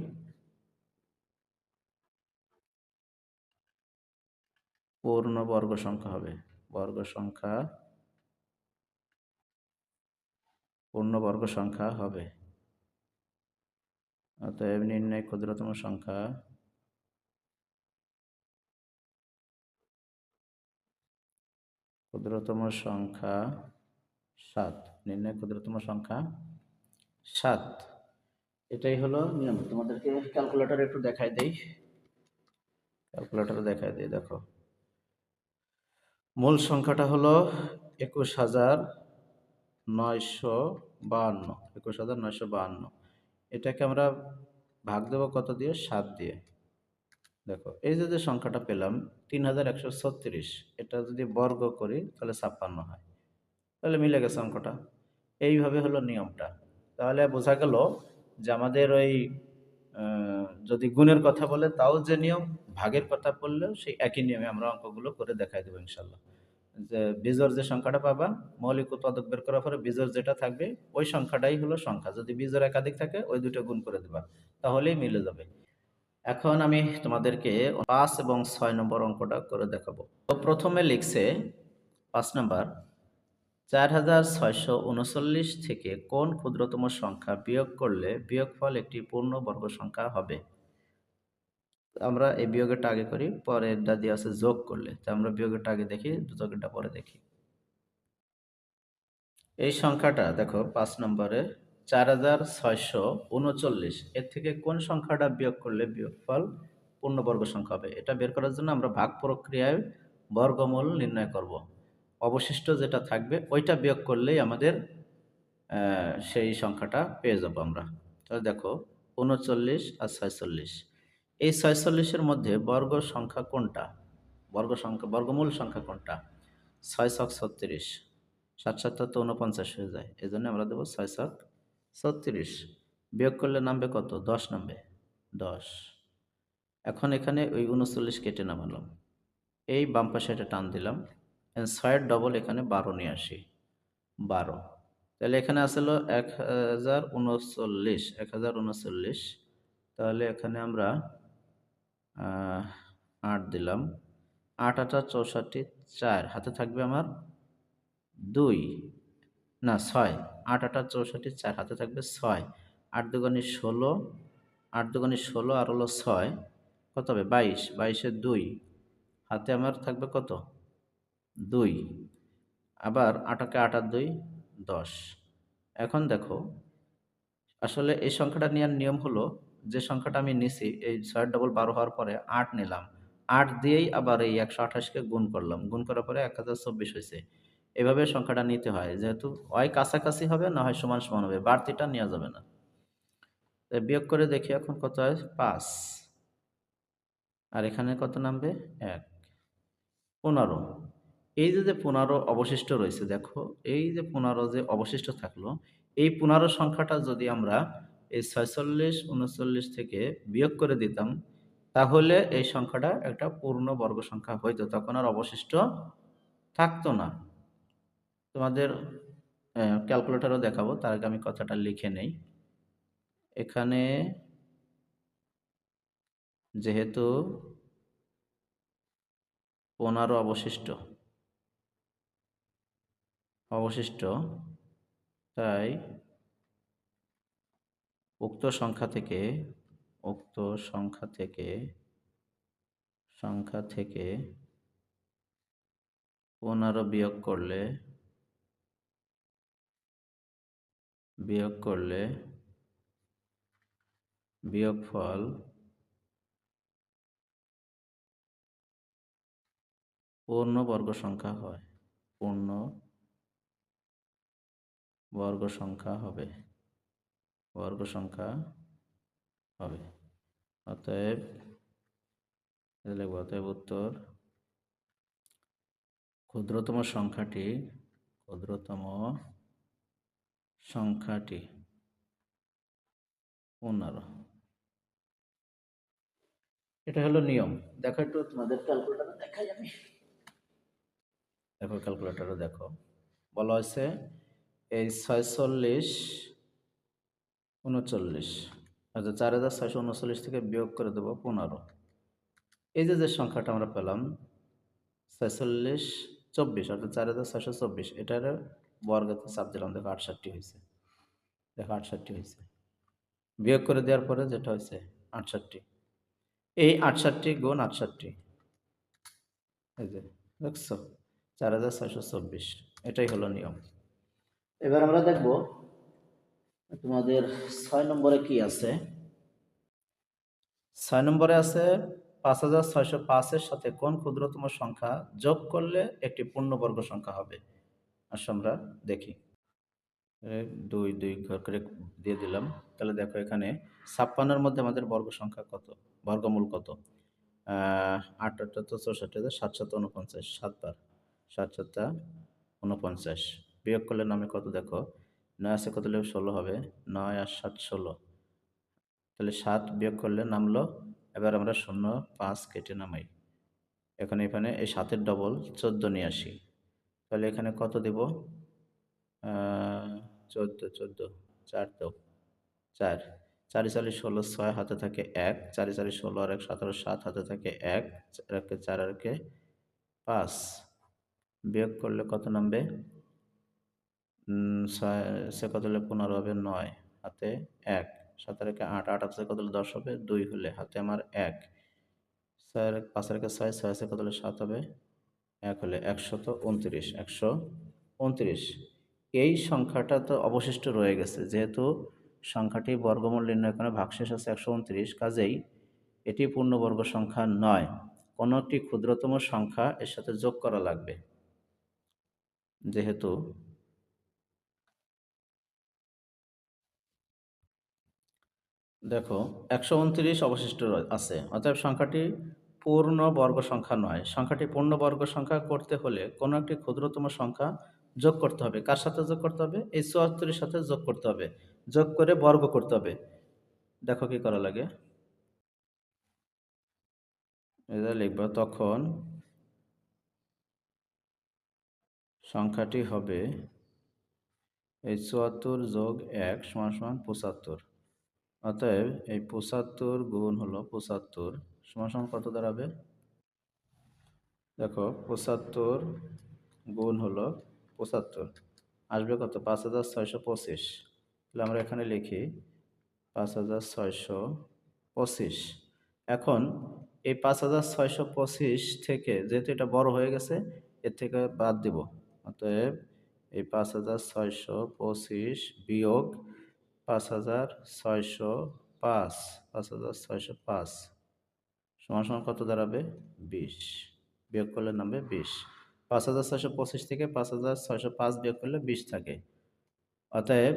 পূর্ণ বর্গ সংখ্যা হবে। পূর্ণ বর্গ সংখ্যা হবে। অতএব নির্ণয় ক্ষুদ্রতম সংখ্যা ক্ষুদ্রতম সংখ্যা 7। নির্ণয় ক্ষুদ্রতম সংখ্যা 7। এটাই হলো নিয়ম। তোমাদেরকে ক্যালকুলেটর একটু দেখাই দেই। দেখো মূল সংখ্যাটা হলো 21952। 21952, এটাকে আমরা ভাগ দেব কত দিয়ে? 7 দিয়ে। দেখো এই যে সংখ্যাটা পেলাম 3136, এটা যদি বর্গ করি তাহলে 56 হয়, তাহলে মিলে গেছে অঙ্কটা। এইভাবে হলো নিয়মটা। তাহলে বোঝা গেল যে আমাদের ওই যদি গুণের কথা বলে তাও যে নিয়ম, ভাগের কথা বললেও সেই একই নিয়মে আমরা অঙ্কগুলো করে দেখাই দেবো ইনশাল্লাহ। যে বিজোড় যে সংখ্যাটা পাবা, মৌলিক উৎপাদক বের করার পরে বিজোড় যেটা থাকবে ওই সংখ্যাটাই হলো সংখ্যা। যদি বিজোড় একাধিক থাকে ওই দুটো গুণ করে দেবা, তাহলেই মিলে যাবে। এখন আমি তোমাদেরকে 5 এবং 6 নম্বর অঙ্কটা করে দেখাবো। তো প্রথমে লিখছে 5 নাম্বার, 4639 থেকে কোন ক্ষুদ্রতম সংখ্যা বিয়োগ করলে বিয়োগফল একটি পূর্ণ বর্গ সংখ্যা হবে? আমরা এই বিয়োগেরটা আগে করি, পরেরটা দিয়ে আছে যোগ করলে। তো আমরা বিয়োগেরটা আগে দেখি, যোগেরটা পরে দেখি। এই সংখ্যাটা দেখো 5 নম্বরে 4639, এর থেকে কোন সংখ্যাটা বিয়োগ করলে বিয়োগফল পূর্ণবর্গ সংখ্যা হবে? এটা বের করার জন্য আমরা ভাগ প্রক্রিয়ায় বর্গমূল নির্ণয় করব। অবশিষ্ট যেটা থাকবে ওইটা বিয়োগ করলেই আমাদের সেই সংখ্যাটা পেয়ে যাব আমরা। তাহলে দেখো 39 আর 46, এই 46-এর মধ্যে বর্গ সংখ্যা কোনটা? বর্গমূল সংখ্যা কোনটা? 6 ছক 36, 7 7 তো 49 হয়ে যায়, এই জন্য আমরা দেবো 6 ছক 36। বিয়োগ করলে নামবে কত? 10 নামবে, 10। এখন এখানে ওই 39 কেটে নামালাম, এই বাম পাশে এটা টান দিলাম, 6-এর ডবল এখানে 12 নিয়ে আসি, 12। তাহলে এখানে আসলো 1039, 1039। তাহলে এখানে আমরা 8 দিলাম, 8 8 64, 4 হাতে থাকবে আমার 2, না 6, 8 8 64, 4 হাতে থাকবে 6, 8 দুগুণে 16, 8 দুগুণে 16 আর হলো 6, কত হবে? 22, 22-এ 2 হাতে আমার থাকবে কত? 2। আবার 8 কে 8 আর 2 10। এখন দেখো আসলে এই সংখ্যাটা নেওয়ার নিয়ম হলো, যে সংখ্যাটা আমি নিছি এই 6 ডবল 12 হওয়ার পরে 8 নিলাম, 8 দিয়েই আবার এই 128কে গুণ করলাম। গুণ করার পরে 1024 হইছে। এভাবে সংখ্যাটা নিতে হয়। যেহেতু হয় কাছাকাছি হবে না হয় সমান, সমান হবে। বাড়তিটা নেওয়া যাবে না। বিয়োগ করে দেখি এখন কত হয়? ৫। আর এখানে কত নামবে? ১। ১৫। এই যে ১৫ অবশিষ্ট রয়েছে দেখো, এই যে ১৫ যে অবশিষ্ট থাকলো, এই ১৫ সংখ্যাটা যদি আমরা এই ৪৬, ৩৯ থেকে বিয়োগ করে দিতাম, তাহলে এই সংখ্যাটা একটা পূর্ণ বর্গ সংখ্যা হইতো। তখন আর অবশিষ্ট থাকতো না। তোমাদের ক্যালকুলেটরও দেখাবো। তার আগে আমি কথাটা লিখে নেই। এখানে যেহেতু ১৫ অবশিষ্ট, তাই উক্ত সংখ্যা থেকে উক্ত সংখ্যা থেকে ১৫ বিয়োগ করলে বিয়োগফল পূর্ণ বর্গ সংখ্যা হয়। পূর্ণ বর্গ সংখ্যা হবে। হবে। অতএব লিখব, অতএব উত্তর ক্ষুদ্রতম সংখ্যাটি ১৫। এটা হলো নিয়ম। দেখো একটু তোমাদের ক্যালকুলেটরে দেখাই আমি। দেখো ক্যালকুলেটরে দেখো। বলা হয়েছে এই ৪৬, ৩৯, আচ্ছা ৪৬৩৯ থেকে বিয়োগ করে দেবো ১৫। এই যে সংখ্যাটা আমরা পেলাম ৪৬, ২৪ অর্থাৎ ৪৬২৪, এটার বর্গতে চাপ দিলাম, দেখো ৬৮ হয়েছে। দেখো ৬৮ হয়েছে। বিয়োগ করে দেওয়ার পরে যেটা হয়েছে ৬৮। এই ৬৮ গুণ ৬৮, এই যে দেখছো ৪৬২৪, এটাই হলো নিয়ম। এবার আমরা দেখব তোমাদের ৬ নম্বরে কি আছে। ৬ নম্বরে আছে ৫৬০৫ এর সাথে কোন ক্ষুদ্রতম সংখ্যা যোগ করলে একটি পূর্ণবর্গ সংখ্যা হবে। আসো আমরা দেখি। ১, ২, ২ ঘর করে দিয়ে দিলাম। তাহলে দেখো এখানে ৫৬ এর মধ্যে আমাদের বর্গ সংখ্যা কত? বর্গমূল কত? ৮ ৮ তো ৬৪, ৭ ৭ ৪৯, ৭ বার ৭ ৭ ৪৯। বিয়োগ করলে নামে কত দেখো? ৯ আছে কত হলে ১৬ হবে? ৯ আর ৭ ১৬। তাহলে ৭ বিয়োগ করলে নামলো। এবার আমরা ০ ৫ কেটে নামাই। এখানে এই ৭ এর ডবল ১৪ নিয়ে আসি। তাহলে এখানে কত দিব? ১৪ ১৪, ৪ দাও, ৪, ৪ × ৪ = ১৬, ৬ হাতে থাকে ১, ৪ × ৪ = ১৬ আর ১ = ১৭, ৭ হাতে থাকে ১, ৪ আর ১ ৫। বিয়োগ করলে কত নামবে? ৬ সে কত হলে ১৫ হবে? ৯ হাতে ১, ৭ আর ১ ৮, ৮ আছে কত হলে ১০ হবে? ২ হলে হাতে আমার ১, ৬ আর ৫ আর ১ ৬, ৬ আছে কত হলে ৭ হবে? ১ হলে ১২৯, ১২৯। এই সংখ্যাটা তো অবশিষ্ট রয়ে গেছে। যেহেতু সংখ্যাটি বর্গমূল নির্ণয় করে ভাগশেষ আছে ১২৯, কাজেই এটি পূর্ণবর্গ সংখ্যা নয়। কোনো একটি ক্ষুদ্রতম সংখ্যা এর সাথে যোগ করা লাগবে। যেহেতু দেখো ১২৯ অবশিষ্ট আছে, অতএব সংখ্যাটি পূর্ণ বর্গ সংখ্যা নয়। সংখ্যাটি পূর্ণ বর্গ সংখ্যা করতে হলে কোনো একটি ক্ষুদ্রতম সংখ্যা যোগ করতে হবে। কার সাথে যোগ করতে হবে? এই ৭৪ এর সাথে যোগ করতে হবে। যোগ করে বর্গ করতে হবে। দেখো কি করা লাগে। এটা লিখব, তখন সংখ্যাটি হবে এই ৭৪ যোগ ১ = ৭৫। অতএব এই ৭৫ গুণ হলো ৭৫ সমান কত দাঁড়াবে? দেখো ৭৫ গুণ হলো ৭৫ আসবে কত? ৫৬২৫। তাহলে আমরা এখানে লিখি ৫৬২৫। এখন এই ৫৬২৫ থেকে যেহেতু এটা বড় হয়ে গেছে, এর থেকে বাদ দিব। অতএব এই ৫৬২৫ বিয়োগ ৫৬০৫, ৫৬০৫ সমান সমান কত দাঁড়াবে? 20। বিয়োগ করলে নামবে 20। ৫,৬২৫ থেকে ৫,৬০৫ বিয়োগ করলে 20 থাকে। অতএব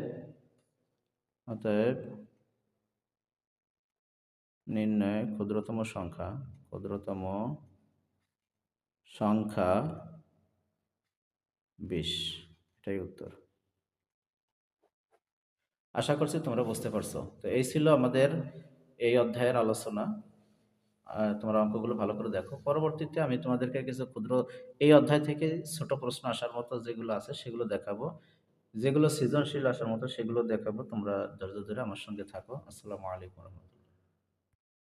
অতএব নির্ণয় ক্ষুদ্রতম সংখ্যা 20। এটাই উত্তর। আশা করছি তোমরা বুঝতে পারছো। তো এই ছিল আমাদের এই অধ্যায়ের আলোচনা। তোমরা অঙ্কগুলো ভালো করে দেখো। পরবর্তীতে আমি তোমাদেরকে কিছু ক্ষুদ্র এই অধ্যায় থেকে ছোট প্রশ্ন আসার মতো যেগুলো আছে সেগুলো দেখাবো। যেগুলো সৃজনশীল আসার মতো সেগুলো দেখাবো। তোমরা ধৈর্য ধরে আমার সঙ্গে থাকো। আসসালামু আলাইকুম।